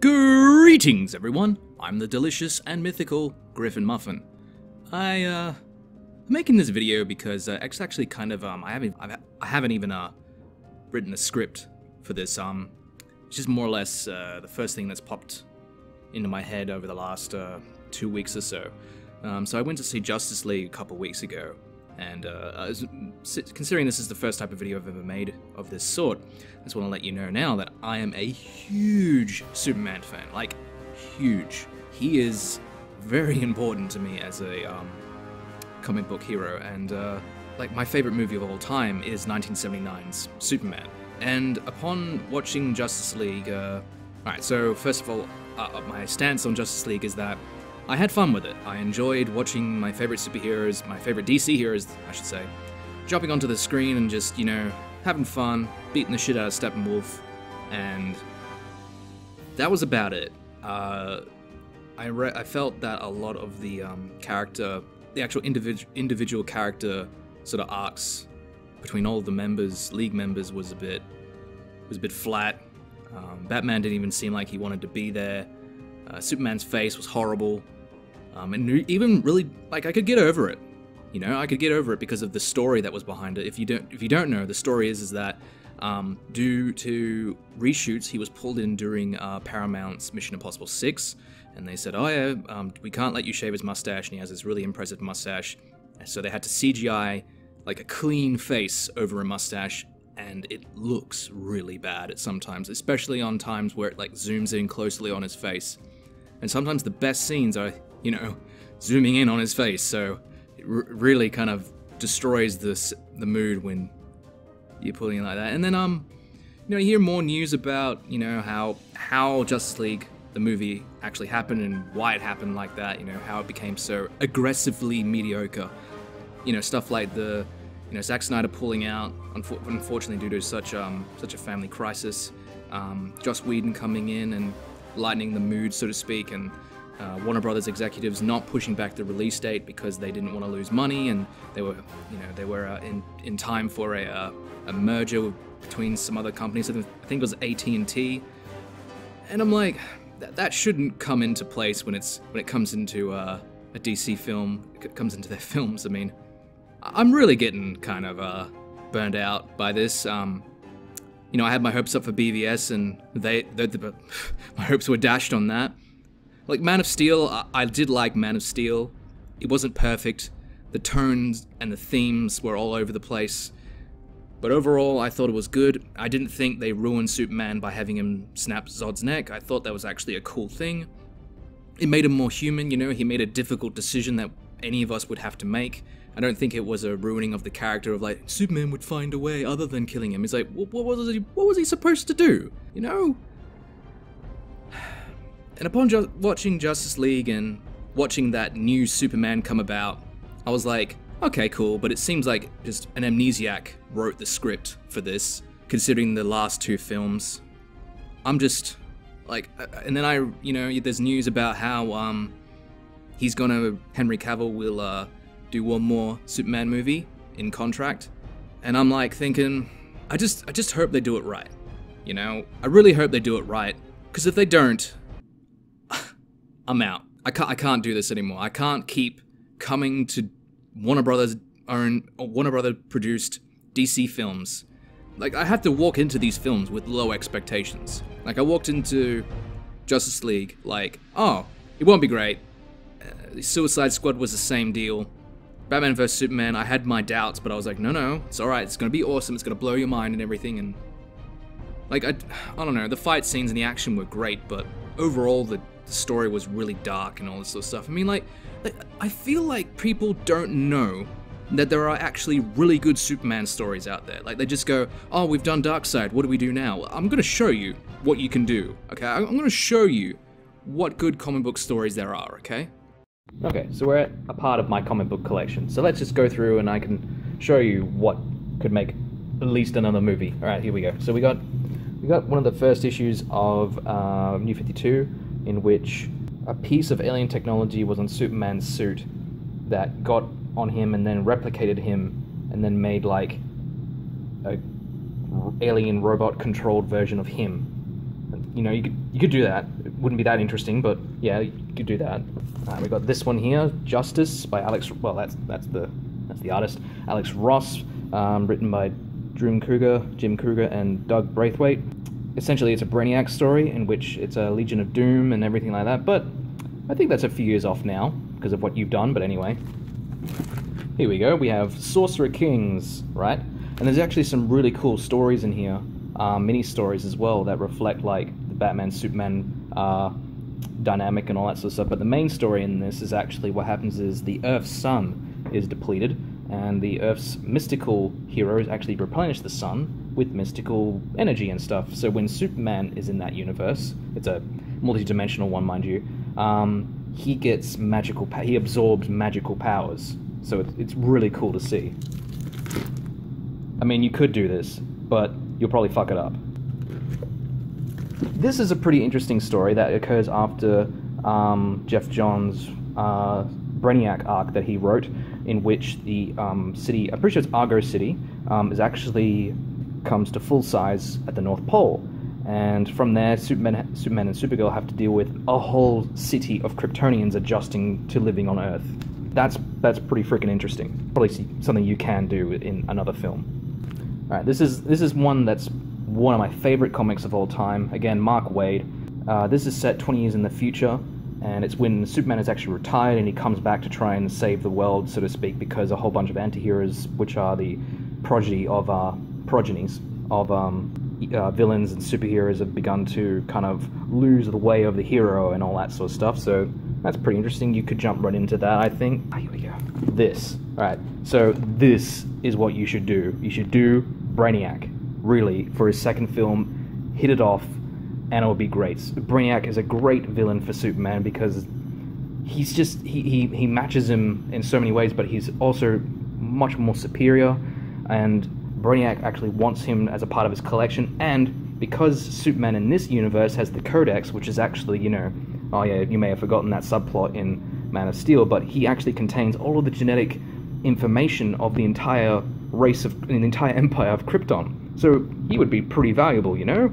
Greetings, everyone! I'm the delicious and mythical Griffin Muffin. I'm making this video because it's actually kind of I haven't even written a script for this. It's just more or less the first thing that's popped into my head over the last 2 weeks or so. So I went to see Justice League a couple weeks ago, and considering this is the first type of video I've ever made of this sort, I just want to let you know now that I am a huge Superman fan, like huge. He is very important to me as a comic book hero, and like my favorite movie of all time is 1979's Superman. And upon watching Justice League, alright, so first of all, my stance on Justice League is that I had fun with it. I enjoyed watching my favorite superheroes, my favorite DC heroes, I should say, jumping onto the screen and just, you know, having fun, beating the shit out of Steppenwolf, and that was about it. I felt that a lot of the character, the actual individual character sort of arcs between all of the members, league members, was a bit flat. Batman didn't even seem like he wanted to be there. Superman's face was horrible, and even really, like, I could get over it. You know, I could get over it because of the story that was behind it. If you don't know, the story is that due to reshoots, he was pulled in during Paramount's Mission Impossible 6, and they said, oh yeah, we can't let you shave his mustache, and he has this really impressive mustache. So they had to CGI like a clean face over a mustache, and it looks really bad at sometimes, especially on times where it like zooms in closely on his face. And sometimes the best scenes are, you know, zooming in on his face, so it really kind of destroys the mood when you're pulling it like that. And then you know, you hear more news about, you know, how Justice League, the movie, actually happened and why it happened like that, you know, how it became so aggressively mediocre. You know, stuff like the, you know, Zack Snyder pulling out, unfortunately due to such a family crisis, Joss Whedon coming in and lightening the mood, so to speak, and Warner Brothers executives not pushing back the release date because they didn't want to lose money, and they were, you know, they were in time for a merger between some other companies. I think it was AT&T, and I'm like, that shouldn't come into place when it comes into a DC film. It comes into their films. I mean, I'm really getting kind of burned out by this. You know, I had my hopes up for BVS, and my hopes were dashed on that. Like Man of Steel, I did like Man of Steel. It wasn't perfect. The tones and the themes were all over the place. But overall, I thought it was good. I didn't think they ruined Superman by having him snap Zod's neck. I thought that was actually a cool thing. It made him more human, you know, he made a difficult decision that any of us would have to make. I don't think it was a ruining of the character of like, Superman would find a way other than killing him. It's like, what was he supposed to do? You know? And upon watching Justice League and watching that new Superman come about, I was like, okay, cool, but it seems like just an amnesiac wrote the script for this, considering the last two films. I'm just, like, and then you know, there's news about how, Henry Cavill will, do one more Superman movie in contract, and I'm like thinking, I just hope they do it right, you know? I really hope they do it right, because if they don't, I'm out. I can't do this anymore. I can't keep coming to Warner Brothers produced DC films. Like, I have to walk into these films with low expectations. Like, I walked into Justice League like, oh, it won't be great. Suicide Squad was the same deal. Batman vs Superman, I had my doubts, but I was like, no, it's alright, it's gonna be awesome, it's gonna blow your mind and everything, and like, I don't know, the fight scenes and the action were great, but overall the story was really dark and all this sort of stuff. I mean, like I feel like people don't know that there are actually really good Superman stories out there. Like, they just go, oh, we've done Darkseid, what do we do now? Well, I'm gonna show you what you can do, okay? I'm gonna show you what good comic book stories there are, okay? Okay, so we're at a part of my comic book collection. So let's just go through and I can show you what could make at least another movie. Alright, here we go. So we got one of the first issues of New 52, in which a piece of alien technology was on Superman's suit that got on him and then replicated him and then made like a alien robot controlled version of him. You know, you could do that. wouldn't be that interesting, but yeah, you could do that. We got this one here, Justice by Alex. Well, that's the artist, Alex Ross, written by Jim Kruger, and Doug Braithwaite. Essentially, it's a Brainiac story in which it's a Legion of Doom and everything like that. But I think that's a few years off now because of what you've done. But anyway, here we go. We have Sorcerer Kings, right? And there's actually some really cool stories in here, mini stories as well that reflect like the Batman Superman dynamic and all that sort of stuff. But the main story in this is actually what happens is the Earth's sun is depleted, and the Earth's mystical heroes actually replenish the sun with mystical energy and stuff. So when Superman is in that universe, it's a multi-dimensional one, mind you, he gets he absorbs magical powers. So it's really cool to see. I mean, you could do this, but you'll probably fuck it up. This is a pretty interesting story that occurs after Jeff Johns' Brainiac arc that he wrote, in which the city, I'm pretty sure it's Argo City, is actually comes to full size at the North Pole. And from there, Superman and Supergirl have to deal with a whole city of Kryptonians adjusting to living on Earth. That's pretty freaking interesting. Probably something you can do in another film. All right, this is one that's one of my favorite comics of all time. Again, Mark Waid. This is set 20 years in the future, and it's when Superman is actually retired and he comes back to try and save the world, so to speak, because a whole bunch of anti-heroes, which are the progenies of villains and superheroes, have begun to kind of lose the way of the hero and all that sort of stuff. So that's pretty interesting. You could jump right into that, I think. Here we go. This. Alright, so this is what you should do. You should do Brainiac, really, for his second film. Hit it off, and it'll be great. Brainiac is a great villain for Superman because he's just, he matches him in so many ways, but he's also much more superior, and Brainiac actually wants him as a part of his collection. And because Superman in this universe has the Codex, which is actually, you know, oh yeah, you may have forgotten that subplot in Man of Steel, but he actually contains all of the genetic information of the entire race of, the entire empire of Krypton. So he would be pretty valuable, you know?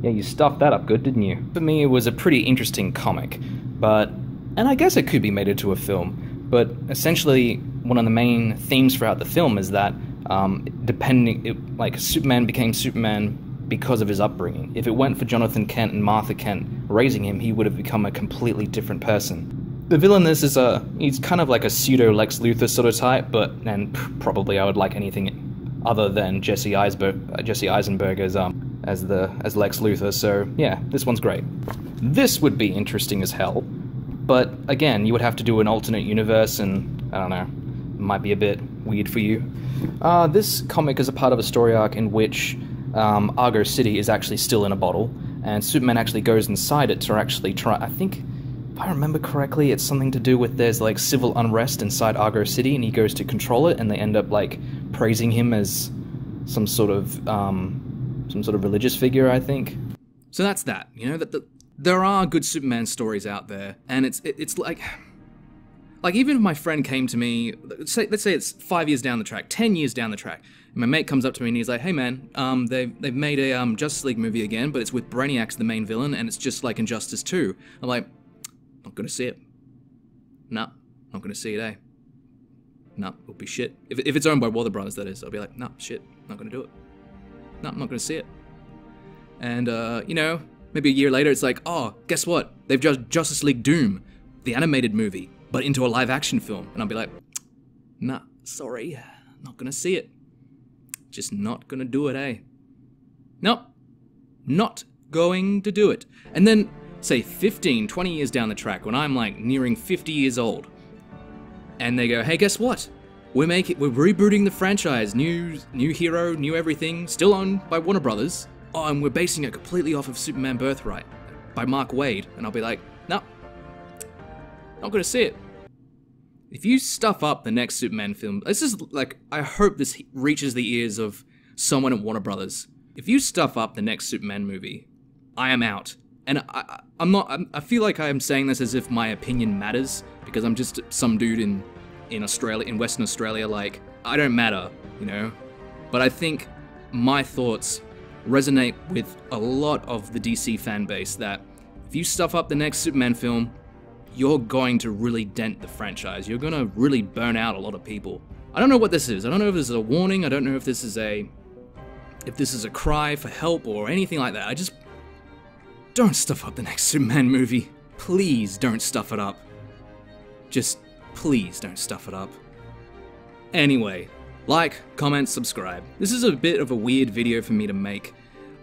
Yeah, you stuffed that up good, didn't you? For me, it was a pretty interesting comic, and I guess it could be made into a film, but essentially one of the main themes throughout the film is that Superman became Superman because of his upbringing. If it weren't for Jonathan Kent and Martha Kent raising him, he would have become a completely different person. The villain in this is he's kind of like a pseudo Lex Luthor sort of type, and probably I would like anything other than Jesse Eisenberg as Lex Luthor. So yeah, this one's great. This would be interesting as hell, but again, you would have to do an alternate universe, and I don't know, it might be a bit weird for you. This comic is a part of a story arc in which Argo City is actually still in a bottle, and Superman actually goes inside it to actually try, I think, if I remember correctly, it's something to do with there's like civil unrest inside Argo City, and he goes to control it, and they end up like praising him as some sort of religious figure, I think. So that's that. You know, that there are good Superman stories out there, and it's like even if my friend came to me, let's say it's 5 years down the track, 10 years down the track, and my mate comes up to me and he's like, "Hey man, they've made a Justice League movie again, but it's with Brainiac as the main villain, and it's just like Injustice 2. I'm like, not gonna see it. Nah, not gonna see it, eh? Nah, it'll be shit. If it's owned by Warner Brothers, that is, I'll be like, nah, shit, not gonna do it. Nah, I'm not gonna see it. And you know, maybe a year later, it's like, oh, guess what? They've just Justice League Doom, the animated movie, but into a live-action film. And I'll be like, nah, sorry, not gonna see it. Just not gonna do it, eh? Nope, not going to do it. And then, say 15, 20 years down the track, when I'm like nearing 50 years old, and they go, hey, guess what? We're rebooting the franchise, new hero, new everything, still owned by Warner Brothers. Oh, and we're basing it completely off of Superman Birthright by Mark Waid. And I'll be like, no, not gonna see it. If you stuff up the next Superman film, this is like, I hope this reaches the ears of someone at Warner Brothers. If you stuff up the next Superman movie, I am out. And I feel like I'm saying this as if my opinion matters, because I'm just some dude in Australia, in Western Australia, like, I don't matter, you know? But I think my thoughts resonate with a lot of the DC fan base that If you stuff up the next Superman film, you're going to really dent the franchise. You're going to really burn out a lot of people. I don't know what this is. I don't know if this is a warning. I don't know if this is a cry for help or anything like that. I just don't stuff up the next Superman movie. Please don't stuff it up. Just please don't stuff it up. Anyway, like, comment, subscribe. This is a bit of a weird video for me to make.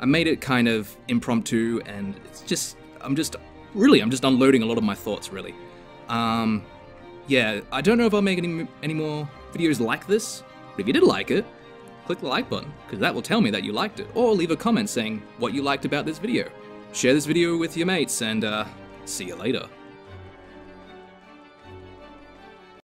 I made it kind of impromptu, and it's just, I'm just unloading a lot of my thoughts, really. Yeah, I don't know if I'll make any more videos like this, but if you did like it, click the like button, because that will tell me that you liked it, or leave a comment saying what you liked about this video. Share this video with your mates, and see you later.